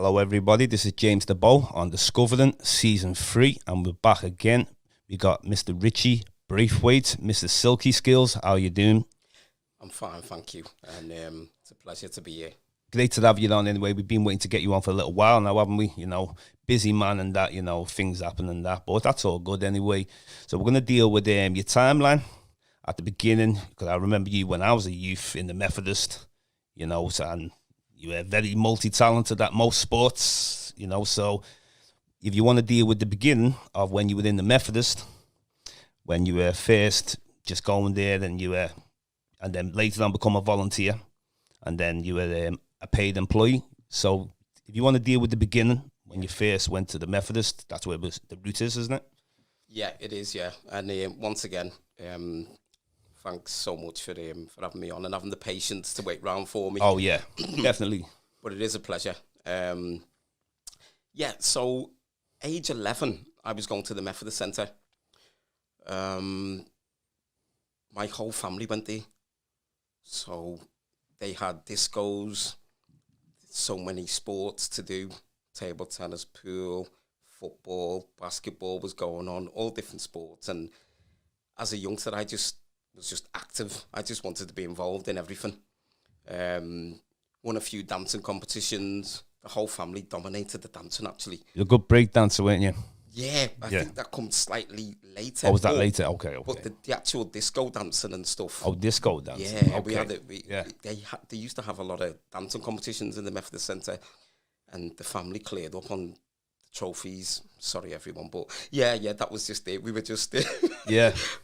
Hello, everybody. This is James Diboe on Discovering Season 3, and we're back again. We got Mr. Richie Braithwaite, Mr. Silky Skills. How you doing? I'm fine, thank you. And it's a pleasure to be here. Great to have you on anyway. We've been waiting to get you on for a little while now, haven't we? You know, busy man and that, you know, things happen and that. But that's all good anyway. So we're going to deal with your timeline at the beginning, because I remember you when I was a youth in the Methodist, you know, and you were very multi-talented at most sports, you know. So if you want to deal with the beginning of when you were in the Methodist, when you were first just going there, and then later on become a volunteer, and then you were a paid employee. So if you want to deal with the beginning, when you first went to the Methodist, that's where the root is, isn't it? Yeah, it is, yeah. And once again, thanks so much for having me on and having the patience to wait round for me. Oh, yeah, definitely. But it is a pleasure. So age 11, I was going to the Methodist Centre. My whole family went there. So they had discos, so many sports to do, table tennis, pool, football, basketball was going on, all different sports. And as a youngster, I was just active. I just wanted to be involved in everything. Won a few dancing competitions. The whole family dominated the dancing, actually. You're a good break dancer, weren't you? Yeah, I think that comes slightly later. Oh, was that later? Okay. But the actual disco dancing and stuff. Oh, disco dancing. Yeah, okay. we had it. They used to have a lot of dancing competitions in the Methodist Centre, and the family cleared up on the trophies. Sorry, everyone, but yeah, that was just it. We were just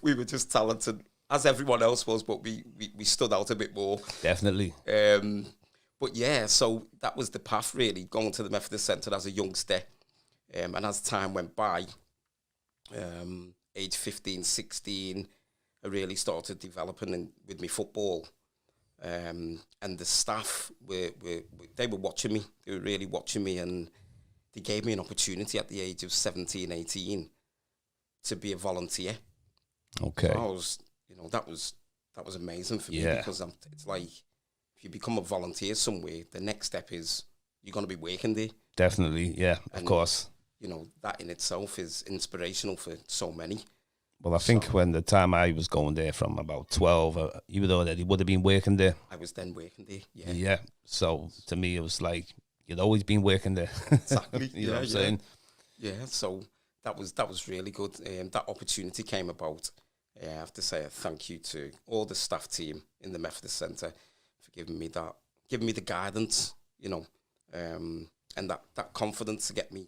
we were just talented as everyone else was, but we stood out a bit more. Definitely. But yeah, so that was the path, really, going to the Methodist Centre as a youngster. And as time went by, age 15, 16, I really started developing with me football. And the staff, they were watching me. They were really watching me, and they gave me an opportunity at the age of 17, 18 to be a volunteer. Okay. So that was amazing for me, because it's like, if you become a volunteer somewhere, the next step is you're going to be working there. Definitely, yeah, of course. You know, that in itself is inspirational for so many. Well, I think when the time I was going there from about 12, you would already would have been working there. I was then working there, yeah. Yeah, so to me it was like, you'd always been working there. Exactly. You know what I'm saying? Yeah, so that was really good. That opportunity came about. I have to say a thank you to all the staff team in the Methodist Centre for giving me the guidance, you know, and that confidence to get me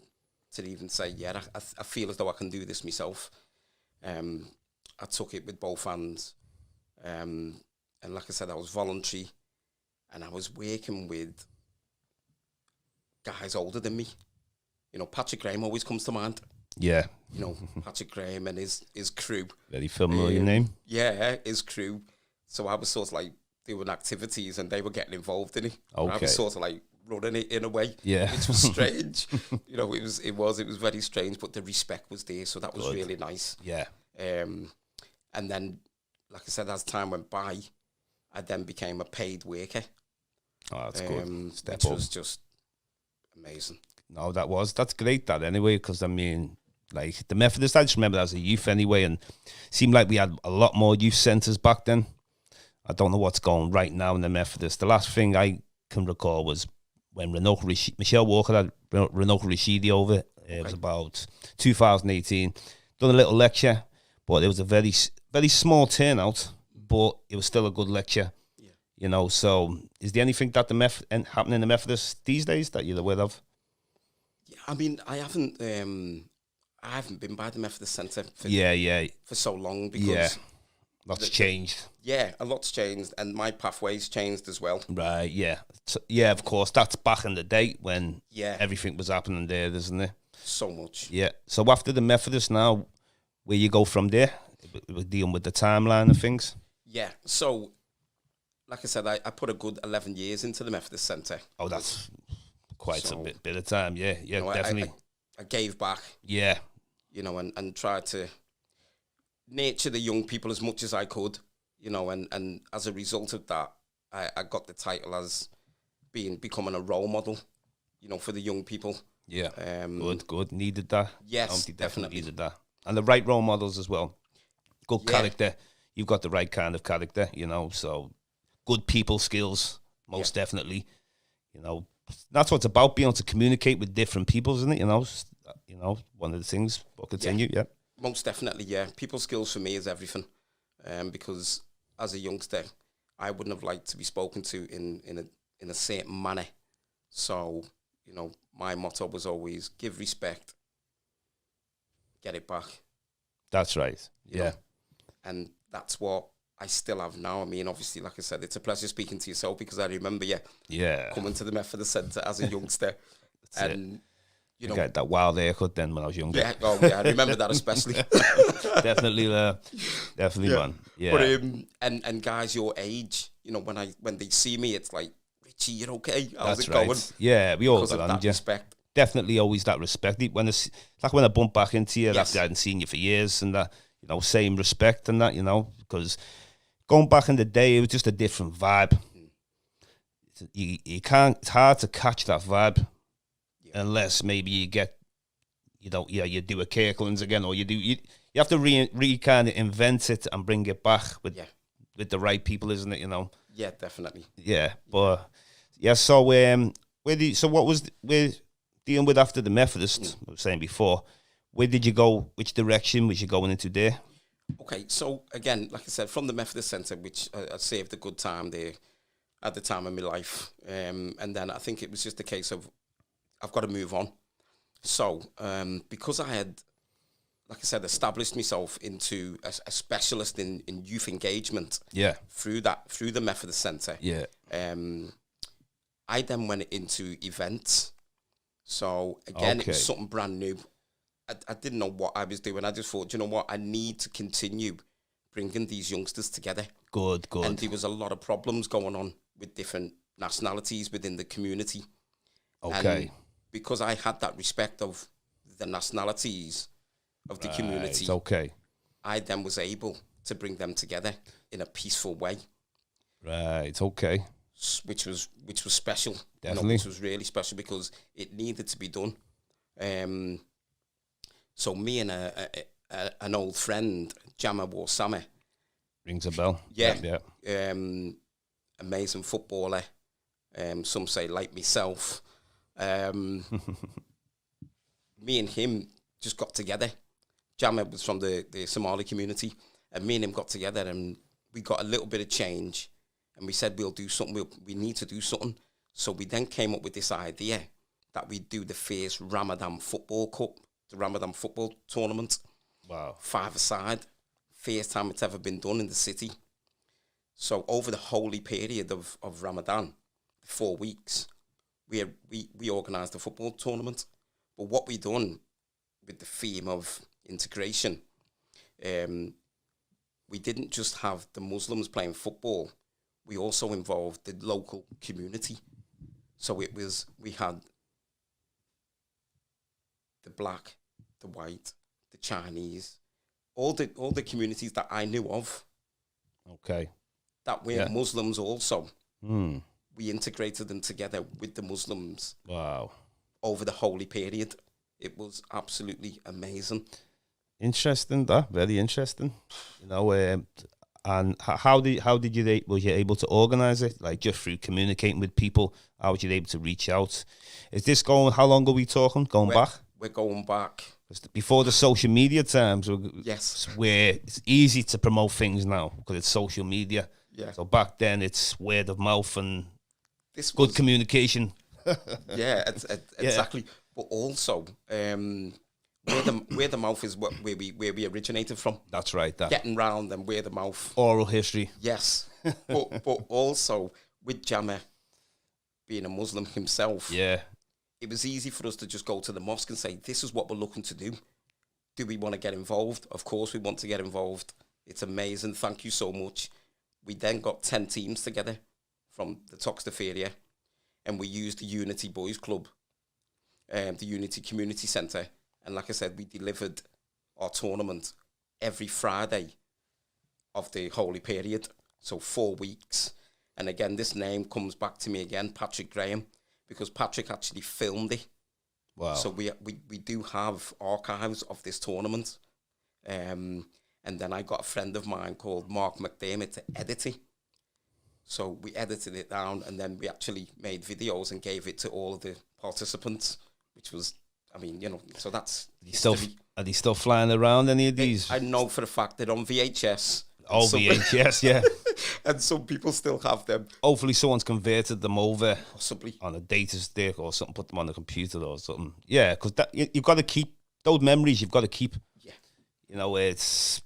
to even say, I feel as though I can do this myself. I took it with both hands. And like I said, I was voluntary, and I was working with guys older than me. You know, Patrick Graham always comes to mind. Yeah. You know, Patrick Graham and his crew. Very familiar name. Yeah, his crew. So I was sort of like doing activities, and they were getting involved in it. Okay. I was sort of like running it in a way, which was strange. You know, it was very strange, but the respect was there, so that was really nice. Yeah. And then, like I said, as time went by, I then became a paid worker. Oh, that's good. Which was just amazing. No, that's great, that anyway, because I mean, like the Methodist, I just remember as a youth anyway, and it seemed like we had a lot more youth centres back then. I don't know what's going right now in the Methodist. The last thing I can recall was when Michelle Walker had Renault Rashidi over. It was about 2018. Done a little lecture, but it was a very, very small turnout, but it was still a good lecture. Yeah. You know, so is there anything that happening in the Methodist these days that you're aware of? Yeah, I mean, I haven't been by the Methodist Centre for so long, because lots changed. Yeah, a lot's changed, and my pathway's changed as well. Right, yeah. So, yeah, of course, that's back in the day when everything was happening there, isn't it? So much. Yeah. So after the Methodist now, where you go from there? We're dealing with the timeline of things. Yeah, so, like I said, I put a good 11 years into the Methodist Centre. Oh, that's quite a bit of time, yeah, definitely. I gave back. Yeah. You know, and tried to nurture the young people as much as I could, you know, and as a result of that, I got the title as becoming a role model for the young people. Yeah, good. Needed that. Yes, They definitely needed that. And the right role models as well. Good Yeah. character. You've got the right kind of character, so good people skills, most definitely. That's what it's about, being able to communicate with different people, isn't it? One of the things. But continue, yeah. Most definitely, yeah. People skills for me is everything. Because as a youngster, I wouldn't have liked to be spoken to in a certain manner. So, my motto was always give respect, get it back. That's right. You know? And that's what I still have now. I mean, obviously, like I said, it's a pleasure speaking to yourself, because I remember coming to the Methodist Centre as a youngster. And, you got that wild haircut then when I was younger. Yeah, I remember that especially. Definitely, man. Yeah. But, and guys your age, when they see me, it's like, Richie, you're okay? How's That's it right. going? Yeah, we all Because got of on that respect. Definitely always that respect. When it's like when I bump back into you Yes. after I hadn't seen you for years, and that, same respect and that, because going back in the day, it was just a different vibe. You can't, it's hard to catch that vibe unless maybe you get, you do a Kirkland's again, or you have to re kind of invent it and bring it back with the right people, isn't it? Yeah, definitely. Yeah, but so what was we're dealing with after the Methodist? I was saying before, where did you go? Which direction was you going into there? Okay, so again, like I said, from the Methodist Centre, which I saved a good time there at the time of my life, and then I think it was just a case of I've got to move on. So because I had, like I said, established myself into a specialist in youth engagement. Yeah. Through the Methodist Centre. Yeah. I then went into events. So again, It was something brand new. I didn't know what I was doing. I just thought, you know what, I need to continue bringing these youngsters together. Good. And there was a lot of problems going on with different nationalities within the community. Okay. And because I had that respect of the nationalities of the community, I then was able to bring them together in a peaceful way. Right. Okay. Which was special. Definitely. Which was really special because it needed to be done. So me and an old friend, Jama Warsame. Rings a bell. Yeah. Amazing footballer. Some say like myself. Me and him just got together. Jama was from the Somali community, and me and him got together and we got a little bit of change, and we said we'll do something. We need to do something. So we then came up with this idea that we'd do the first Ramadan Football Cup, the Ramadan Football Tournament. Wow. 5-a-side. First time it's ever been done in the city. So over the holy period of Ramadan, 4 weeks, we organised a football tournament. But what we done with the theme of integration, we didn't just have the Muslims playing football. We also involved the local community. So we had the black, the white, the Chinese, all the communities that I knew of. Okay. That were Muslims also. We integrated them together with the Muslims. Wow. Over the holy period. It was absolutely amazing. Interesting, that. Very interesting. And how did you was you able to organise it? Like just through communicating with people? How was you able to reach out? Is this going? How long are we talking? Back? We're going back. Before the social media times, yes, where it's easy to promote things now because it's social media. Yeah. So back then it's word of mouth and good communication. Yeah, exactly. But also, word of mouth is where we originated from. That's right. Getting round and word of mouth. Oral history. Yes, but also with Jama being a Muslim himself. Yeah. It was easy for us to just go to the mosque and say, this is what we're looking to do. Do we want to get involved? Of course we want to get involved. It's amazing. Thank you so much. We then got 10 teams together from the Toxteth area, and we used the Unity Boys Club, the Unity Community Centre. And like I said, we delivered our tournament every Friday of the holy period. So 4 weeks. And again, this name comes back to me again, Patrick Graham, because Patrick actually filmed it. Wow. So we do have archives of this tournament. And then I got a friend of mine called Mark McDermott to edit it. So we edited it down, and then we actually made videos and gave it to all of the participants, which was, I mean, you know, so that's Are they still flying around, any of these? I know for a fact they're on VHS. Oh, VHS, yeah. And some people still have them. Hopefully someone's converted them over. Possibly. On a data stick or something, put them on the computer or something. Yeah, because you've got to keep those memories, you've got to keep. Yeah. You know, it's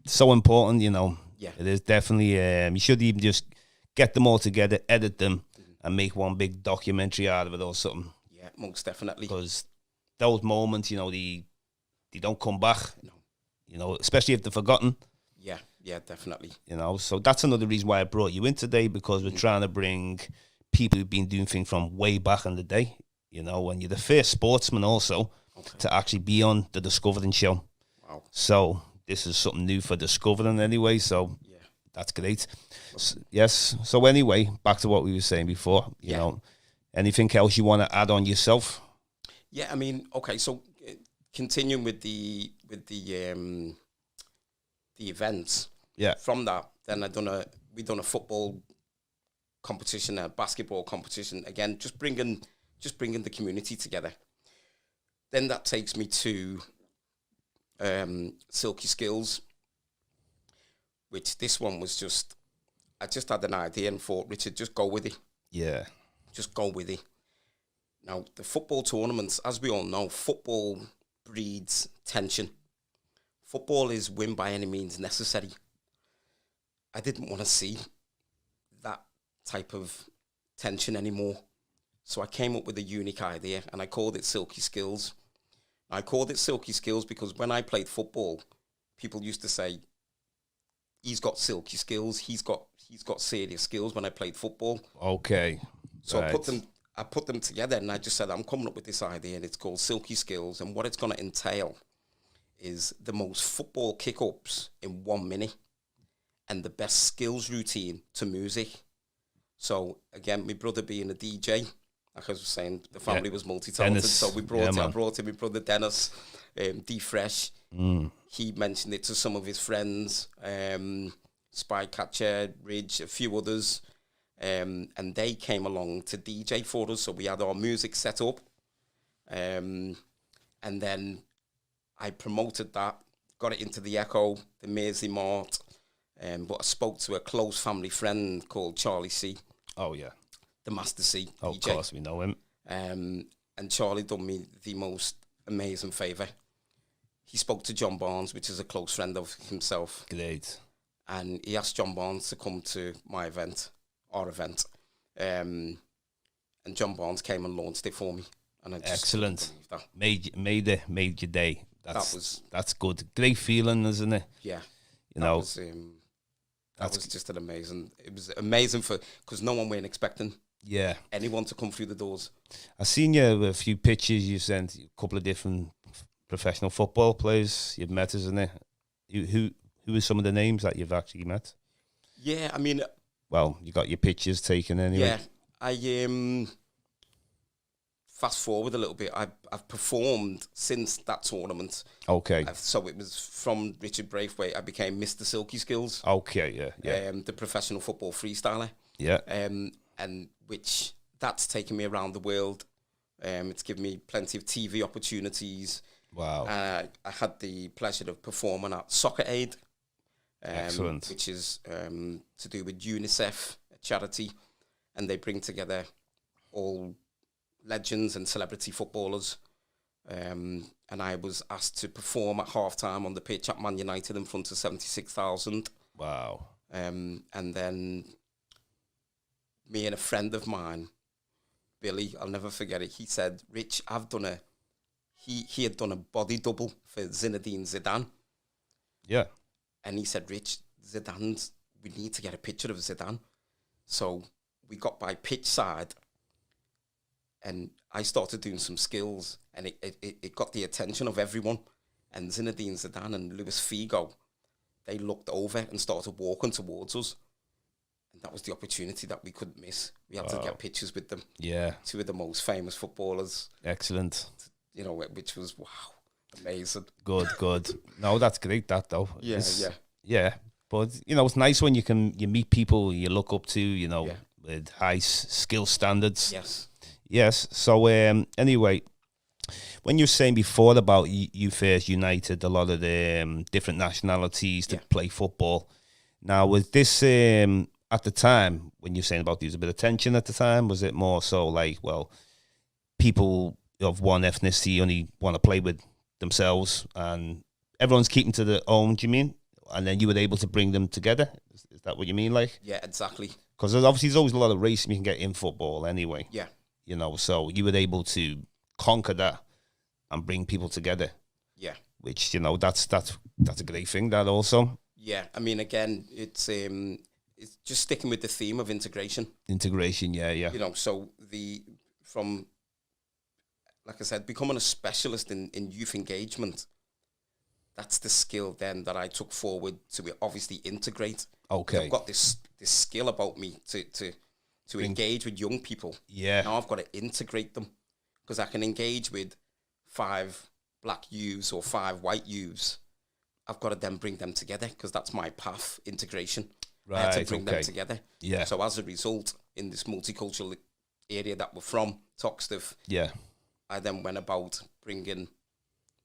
so important, you know. Yeah. It is definitely, you should even just get them all together, edit them, and make one big documentary out of it or something. Yeah, most definitely. Because those moments, you know, they don't come back. No. You know, especially if they're forgotten. Yeah, definitely. You know, so that's another reason why I brought you in today, because we're trying to bring people who've been doing things from way back in the day. You know, and you're the first sportsman also to actually be on the Discovering show. Wow. So this is something new for Discovering anyway, so that's great. Yes. So anyway, back to what we were saying before, you know, anything else you want to add on yourself? Yeah, I mean, okay, so continuing with the events. Yeah. From that, then we done a football competition, a basketball competition. Again, just bringing the community together. Then that takes me to Silky Skills, which this one was I just had an idea and thought, Richard, just go with it. Yeah. Just go with it. Now, the football tournaments, as we all know, football breeds tension. Football is win by any means necessary. I didn't want to see that type of tension anymore. So I came up with a unique idea, and I called it Silky Skills. I called it Silky Skills because when I played football, people used to say, he's got silky skills, he's got serious skills when I played football. Okay. So right. I put them together, and I just said, I'm coming up with this idea, and it's called Silky Skills, and what it's going to entail is the most football kick-ups in 1 minute and the best skills routine to music. So, again, my brother being a DJ, like I was saying, the family was multi-talented, Dennis. So I brought in my brother Dennis, D-Fresh. He mentioned it to some of his friends, Spycatcher, Ridge, a few others, and they came along to DJ for us, so we had our music set up, and then I promoted that, got it into the Echo, the Mersey Mart, but I spoke to a close family friend called Charlie C. Oh, yeah. The Master C. Oh, DJ. of course, we know him. And Charlie done me the most amazing favour. He spoke to John Barnes, which is a close friend of himself. Great. And he asked John Barnes to come to our event. And John Barnes came and launched it for me. And I just excellent. That. Made your day. That's good. Great feeling, isn't it? Yeah. That was just an amazing. It was amazing because no one weren't expecting. Yeah. Anyone to come through the doors. I seen you a few pictures you sent, a couple of different professional football players you've met, isn't it? Who are some of the names that you've actually met? Yeah, I mean, well, you got your pictures taken anyway. Yeah, I fast forward a little bit. I've performed since that tournament. Okay. So it was from Richard Braithwaite. I became Mr. Silky Skills. Okay, yeah. The professional football freestyler. Yeah. And which that's taken me around the world. It's given me plenty of TV opportunities. Wow. I had the pleasure of performing at Soccer Aid. Excellent. Which is to do with UNICEF, a charity, and they bring together all legends and celebrity footballers. And I was asked to perform at halftime on the pitch at Man United in front of 76,000. Wow. And then me and a friend of mine, Billy, I'll never forget it, he said, Rich, he had done a body double for Zinedine Zidane. Yeah. And he said, Rich, we need to get a picture of Zidane. So we got by pitch side and I started doing some skills and it got the attention of everyone. And Zinedine Zidane and Luis Figo, they looked over and started walking towards us. And that was the opportunity that we couldn't miss. We had to get pictures with them. Yeah. Two of the most famous footballers. Excellent. You know, which was, wow, amazing. Good. No, that's great, that, though. Yeah. Yeah. But, you know, it's nice when you meet people you look up to, you know, with high skill standards. Yes. So, anyway, when you were saying before about you first united a lot of the different nationalities to play football. Now, was this at the time, when you're saying about there was a bit of tension at the time, was it more so like, well, people of one ethnicity only want to play with themselves and everyone's keeping to their own, do you mean? And then you were able to bring them together? Is that what you mean, like? Yeah, exactly. Because obviously there's always a lot of racism you can get in football anyway. Yeah. You know, so you were able to conquer that and bring people together. Yeah. Which, you know, that's a great thing, that also. Yeah, I mean, again, it's just sticking with the theme of integration. Integration, yeah. You know, so from, like I said, becoming a specialist in youth engagement, that's the skill then that I took forward to obviously integrate. Okay. I've got this skill about me to engage with young people. Yeah. Now I've got to integrate them, because I can engage with 5 black youths or 5 white youths. I've got to then bring them together, because that's my path, integration. Right, I had to bring them together. Yeah. So as a result, in this multicultural area that we're from, Toxteth, I then went about bringing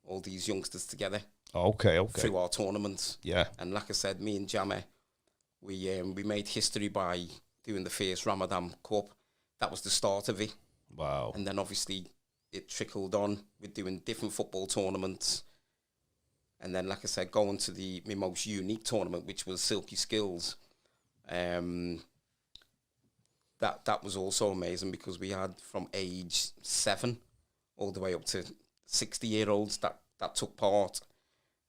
all these youngsters together. Okay. Through our tournaments. Yeah. And like I said, me and Jammer, we made history by doing the first Ramadan Cup. That was the start of it. Wow. And then obviously it trickled on with doing different football tournaments. And then, like I said, going to my most unique tournament, which was Silky Skills. That was also amazing, because we had from age 7 all the way up to 60-year-olds that took part.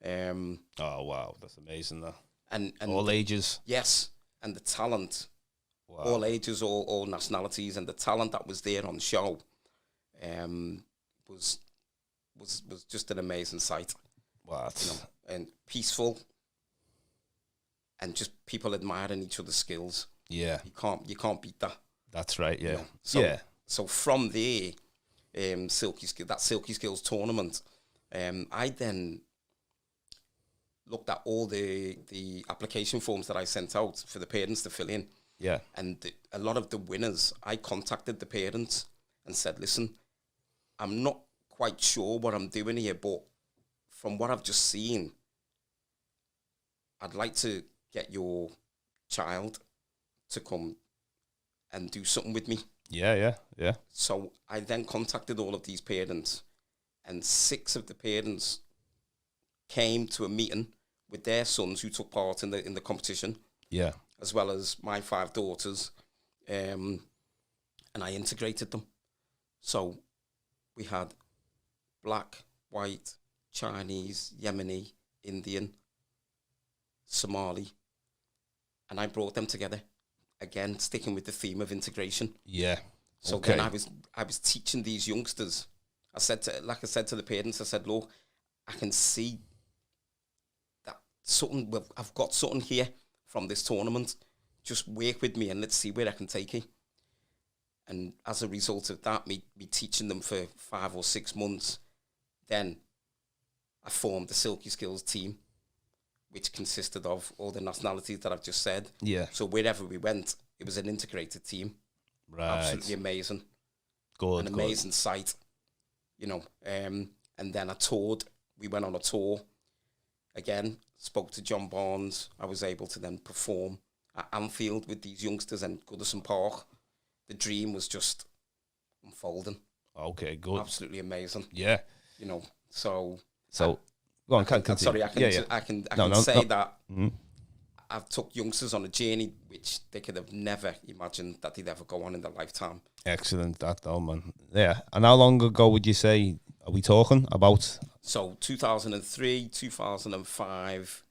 Oh wow, that's amazing, though. And all ages. Yes, and the talent. Wow. All ages, all nationalities, and the talent that was there on show, was just an amazing sight. Wow. You know, and peaceful, and just people admiring each other's skills. Yeah, you can't beat that. That's right. Yeah. You know? So from there, Silky Skills tournament, I then looked at all the application forms that I sent out for the parents to fill in. Yeah. And a lot of the winners, I contacted the parents and said, listen, I'm not quite sure what I'm doing here, but from what I've just seen, I'd like to get your child to come and do something with me. Yeah. So I then contacted all of these parents, and 6 of the parents came to a meeting with their sons who took part in the competition. Yeah. As well as my 5 daughters, and I integrated them. So we had black, white, Chinese, Yemeni, Indian, Somali, and I brought them together. Again, sticking with the theme of integration. Yeah. So then I was teaching these youngsters. I said to the parents, I said, look, I can see that I've got something here from this tournament. Just work with me and let's see where I can take it. And as a result of that, me teaching them for 5 or 6 months, then I formed the Silky Skills team, which consisted of all the nationalities that I've just said. Yeah. So wherever we went, it was an integrated team. Right. Absolutely amazing. Good. An amazing sight. You know, and then I toured. We went on a tour. Again, spoke to John Barnes. I was able to then perform at Anfield with these youngsters and Goodison Park. The dream was just unfolding. Okay, good. Absolutely amazing. Yeah. You know, so go on, continue. Sorry, I can say that I've took youngsters on a journey which they could have never imagined that they'd ever go on in their lifetime. Excellent, that though, man. Yeah. And how long ago would you say are we talking about? So 2003, 2005,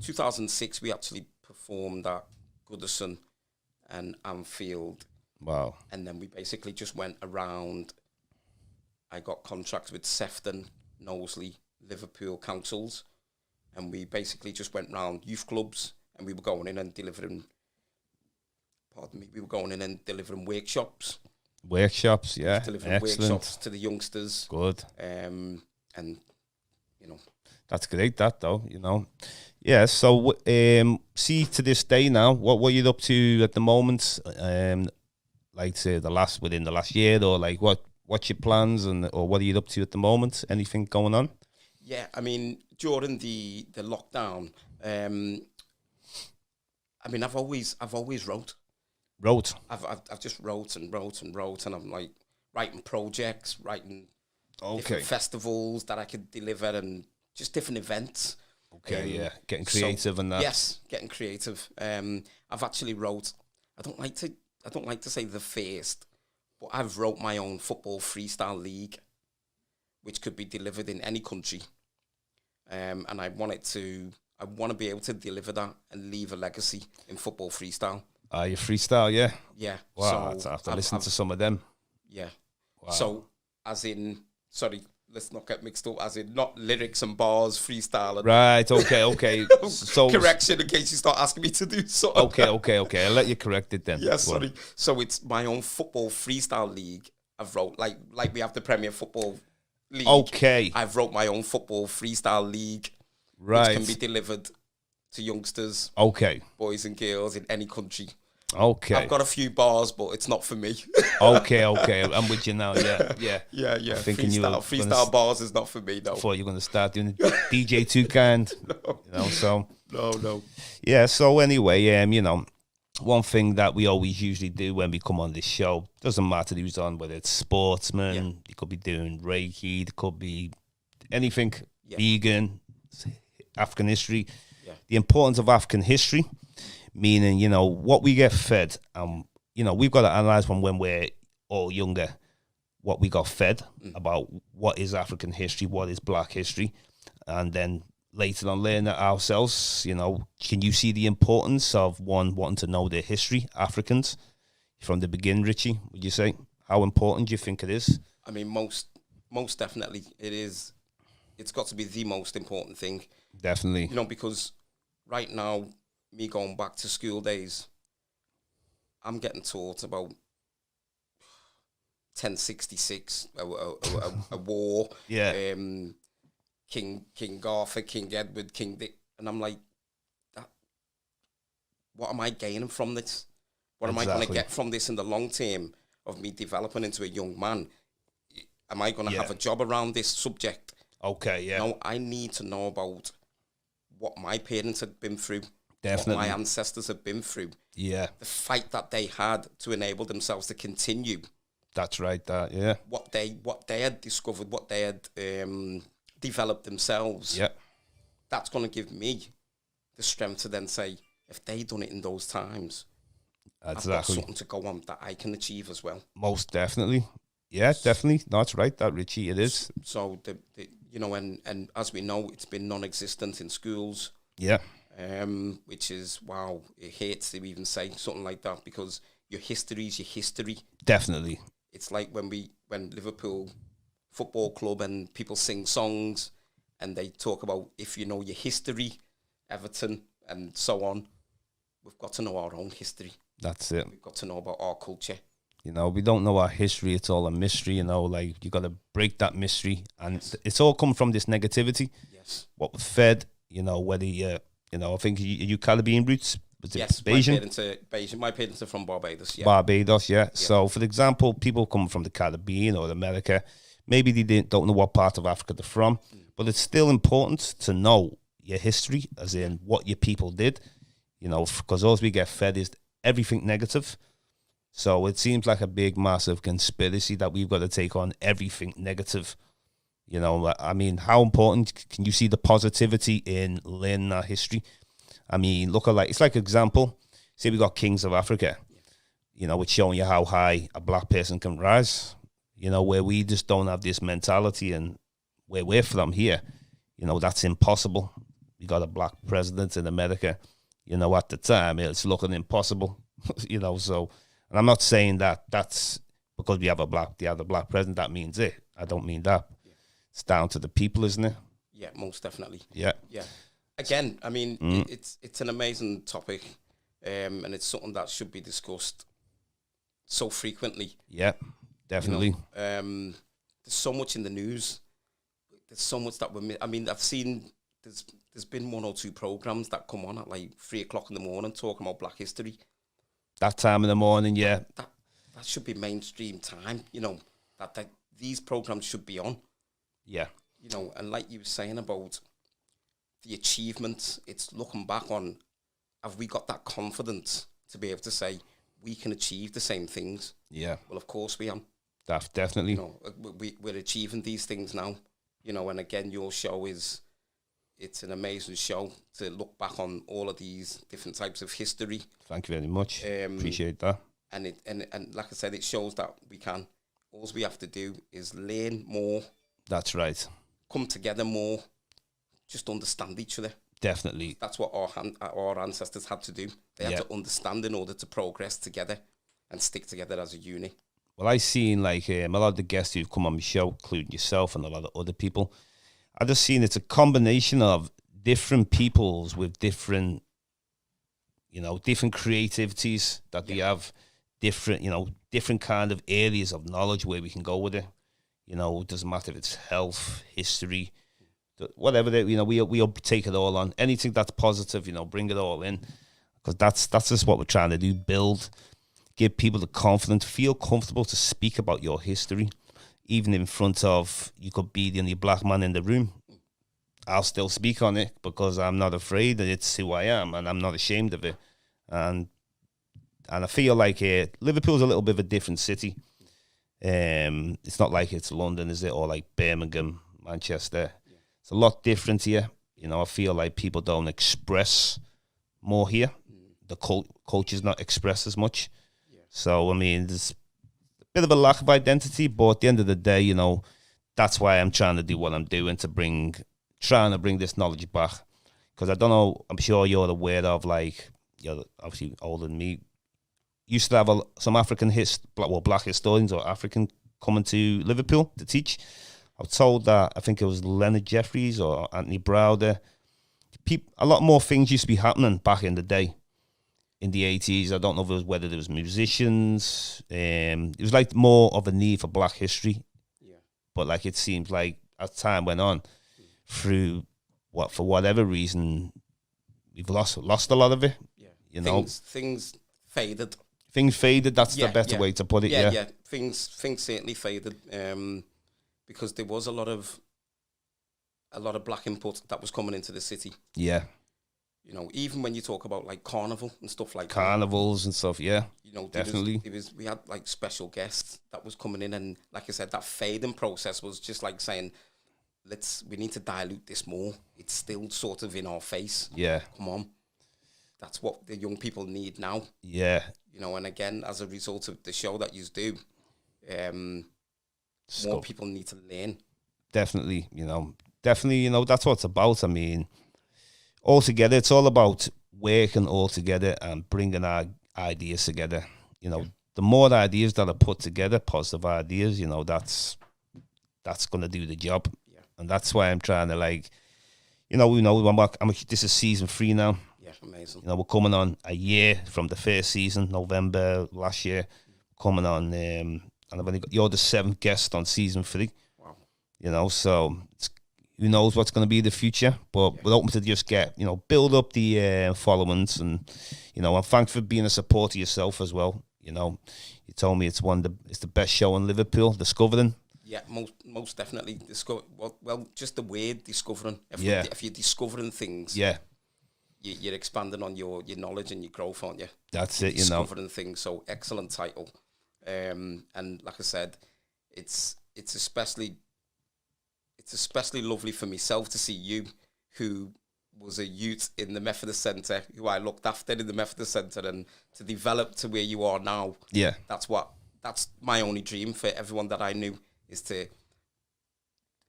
2006, we actually performed at Goodison and Anfield. Wow. And then we basically just went around. I got contracts with Sefton, Knowsley, Liverpool councils, and we basically just went round youth clubs, and we were going in and delivering pardon me, we were going in and delivering workshops. Workshops, yeah. Delivering Excellent. workshops to the youngsters. Good. And, you know. That's great, that, though, you know. Yeah, so, see, to this day now, what you up to at the moment? Like, say, within the last year, or, like, what's your plans, or what are you up to at the moment? Anything going on? Yeah, I mean, during the lockdown, I mean, I've always wrote. I've just wrote, and I'm like writing projects, writing different festivals that I could deliver, and just different events. Okay, yeah, getting creative and that. Yes, getting creative. I've actually wrote. I don't like to say the first, but I've wrote my own football freestyle league, which could be delivered in any country. And I want to be able to deliver that and leave a legacy in football freestyle. You freestyle, yeah? Yeah. Wow, so I have to listen to some of them. Yeah. Wow. So, as in, sorry, let's not get mixed up, as in not lyrics and bars, freestyle. Right, okay. So correction in case you start asking me to do something. Okay. I'll let you correct it then. Yeah, sorry. So it's my own football freestyle league. I've wrote, like we have the Premier Football League. Okay. I've wrote my own football freestyle league. Right. Which can be delivered to youngsters. Okay. Boys and girls in any country. Okay. I've got a few bars, but it's not for me. Okay. I'm with you now. Yeah. Yeah. Freestyle bars is not for me, no. Before you're going to start doing DJ Toucan. No. You know, so. No. Yeah, so anyway, you know, one thing that we always usually do when we come on this show, doesn't matter who's on, whether it's sportsman, you could be doing Reiki, it could be anything, vegan, African history. Yeah. The importance of African history, meaning, you know, what we get fed. You know, we've got to analyze from when we're all younger, what we got fed about what is African history, what is Black history, and then later on learn that ourselves. You know, can you see the importance of one wanting to know their history, Africans, from the beginning, Richie? Would you say how important do you think it is? I mean, most definitely it is. It's got to be the most important thing. Definitely. You know, because right now, me going back to school days, I'm getting taught about 1066, a war. Yeah. King Arthur, King Edward, King Dick, and I'm like, what am I gaining from this? What am I going to get from this in the long term of me developing into a young man? Am I going to have a job around this subject? Okay, yeah. No, I need to know about what my parents had been through, definitely, what my ancestors have been through. Yeah, the fight that they had to enable themselves to continue. That's right. What they had discovered, what they had developed themselves. Yeah, that's going to give me the strength to then say, if they done it in those times, I've got something to go on that I can achieve as well. Most definitely. Yeah, definitely. No, that's right, that, Richie, it is. So, you know, and as we know, it's been non-existent in schools. Yeah. Which is, wow, it hurts to even say something like that, because your history is your history. Definitely. It's like when Liverpool Football Club and people sing songs and they talk about, if you know your history, Everton and so on, we've got to know our own history. That's it. We've got to know about our culture. You know, we don't know our history. It's all a mystery, you know, like you got to break that mystery. And it's all come from this negativity. Yes. What was fed, you know, whether you know, I think you Caribbean roots. Yes, Bayesian. My parents are from Barbados, yeah. Barbados, yeah. So, for example, people come from the Caribbean or America, maybe they don't know what part of Africa they're from, but it's still important to know your history, as in what your people did, you know, because all we get fed is everything negative. So it seems like a big, massive conspiracy that we've got to take on everything negative. You know, I mean, how important can you see the positivity in learning our history? I mean, look at it's like example. Say we got Kings of Africa. You know, it's showing you how high a black person can rise. You know, where we just don't have this mentality, and where we're from here, you know, that's impossible. We got a black president in America. You know, at the time, it's looking impossible. You know, so, and I'm not saying that that's because we have a black president, that means it. I don't mean that. Yeah. It's down to the people, isn't it? Yeah, most definitely. Yeah. Yeah. Again, I mean, it's an amazing topic. and it's something that should be discussed so frequently. Yeah, definitely. There's so much in the news. There's so much that I've seen. There's been 1 or 2 programs that come on at like 3 o'clock in the morning talking about Black history. That time in the morning, yeah. That should be mainstream time. That these programs should be on. Yeah. And like you were saying about the achievements, it's looking back on, have we got that confidence to be able to say we can achieve the same things? Yeah. Well, of course we am. Definitely. We're achieving these things now. And again, your show it's an amazing show to look back on all of these different types of history. Thank you very much. Appreciate that. And like I said, it shows that we can. All we have to do is learn more. That's right. Come together more. Just understand each other. Definitely. That's what our ancestors had to do. They had to understand in order to progress together and stick together as a unit. Well, I've seen like a lot of the guests who've come on my show, including yourself and a lot of other people, I just seen it's a combination of different peoples with different, different creativities that they have, different kind of areas of knowledge where we can go with it. It doesn't matter if it's health, history, whatever. We take it all on. Anything that's positive, bring it all in, because that's just what we're trying to do. Build, give people the confidence, feel comfortable to speak about your history. Even in front of, you could be the only black man in the room, I'll still speak on it because I'm not afraid that it's who I am and I'm not ashamed of it. And I feel like Liverpool's a little bit of a different city. It's not like it's London, is it? Or like Birmingham, Manchester. Yeah. It's a lot different here. I feel like people don't express more here. The culture's not expressed as much. Yeah. So, there's bit of a lack of identity, but at the end of the day, that's why I'm trying to do what I'm doing, trying to bring this knowledge back. Because I don't know, I'm sure you're aware of, like, you're obviously older than me, used to have some African black historians or African coming to Liverpool to teach. I was told that, I think it was Leonard Jeffries or Anthony Browder. A lot more things used to be happening back in the day. In the 80s, I don't know whether there was musicians. It was like more of a need for black history. Yeah. But like it seems like as time went on, for whatever reason, we've lost a lot of it. Yeah. Things faded. Things faded. That's the better way to put it. Yeah. Things certainly faded. Because there was a lot of black input that was coming into the city. Yeah. Even when you talk about like carnival and stuff like carnivals and stuff, yeah, definitely. We had like special guests that was coming in, and like I said, that fading process was just like saying, we need to dilute this more. It's still sort of in our face. Yeah, come on, that's what the young people need now. Yeah, and again, as a result of the show that you do, more people need to learn. Definitely, that's what it's about. All together, it's all about working all together and bringing our ideas together. The more ideas that are put together, positive ideas, that's going to do the job. Yeah. And that's why I'm trying to this is season 3 now. Yeah, amazing. We're coming on a year from the first season, November last year, coming on, and you're the 7th guest on season 3. Wow. So who knows what's going to be the future, but we're hoping to just get, build up the followings, and, I'm thankful for being a supporter yourself as well. You told me it's the best show in Liverpool, discovering. Yeah, most definitely. Well, just the word discovering. If you're discovering things, you're expanding on your knowledge and your growth, aren't you? That's it, Discovering things. So excellent title. And like I said, it's especially lovely for myself to see you, who was a youth in the Methodist Centre, who I looked after in the Methodist Centre, and to develop to where you are now. Yeah. That's my only dream for everyone that I knew, is to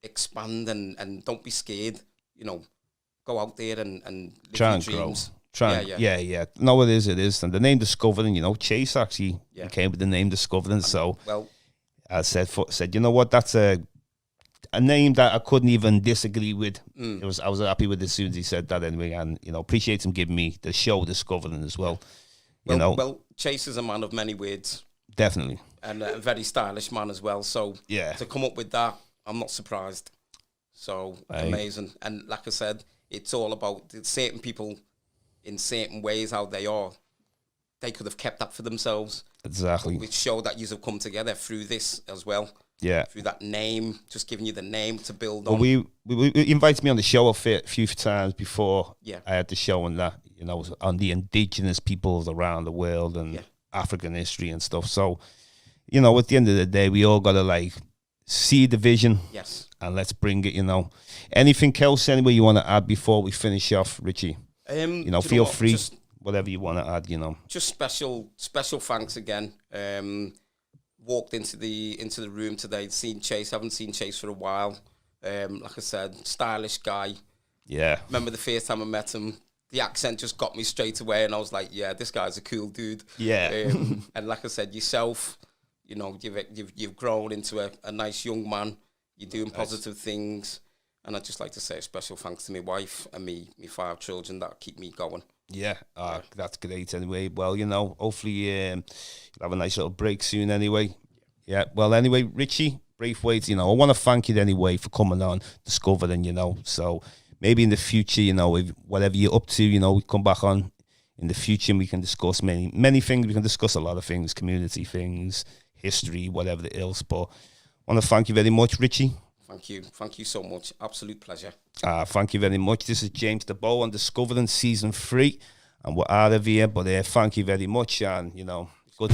expand and don't be scared, go out there and live try your and dreams. Grow. Yeah. No, it is. And the name Discovering, Chase actually came with the name Discovering. So I said, that's a name that I couldn't even disagree with. I was happy with it as soon as he said that anyway, and appreciate him giving me the show Discovering as well. Well, Chase is a man of many words. Definitely. And a very stylish man as well. So to come up with that, I'm not surprised. So amazing. And like I said, it's all about certain people in certain ways, how they are. They could have kept that for themselves. Exactly. Which show that you have come together through this as well. Yeah. Through that name, just giving you the name to build on. We invited me on the show a few times before I had the show and that, you know, on the indigenous peoples around the world and African history and stuff. So, you know, at the end of the day, we all got to like see the vision. Yes. And let's bring it, you know. Anything else, anyway, you want to add before we finish off, Richie? You know, feel free, whatever you want to add, you know. Just special thanks again. Walked into the room today, seen Chase. Haven't seen Chase for a while. Like I said, stylish guy. Yeah. Remember the first time I met him, the accent just got me straight away, and I was like, yeah, this guy's a cool dude. Yeah. And like I said, yourself, you know, you've grown into a nice young man. You're doing positive things. And I'd just like to say a special thanks to my wife and me 5 children that keep me going. Yeah, that's great anyway. Well, you know, hopefully you'll have a nice little break soon anyway. Yeah, well, anyway, Richie, Braithwaite, you know, I want to thank you anyway for coming on, discovering, you know. So maybe in the future, you know, if whatever you're up to, you know, we come back on in the future and we can discuss many things. We can discuss a lot of things, community things, history, whatever else. But I want to thank you very much, Richie. Thank you so much. Absolute pleasure. Thank you very much. This is James Diboe on Discovering Season 3, and we're out of here. But thank you very much, and you know, good.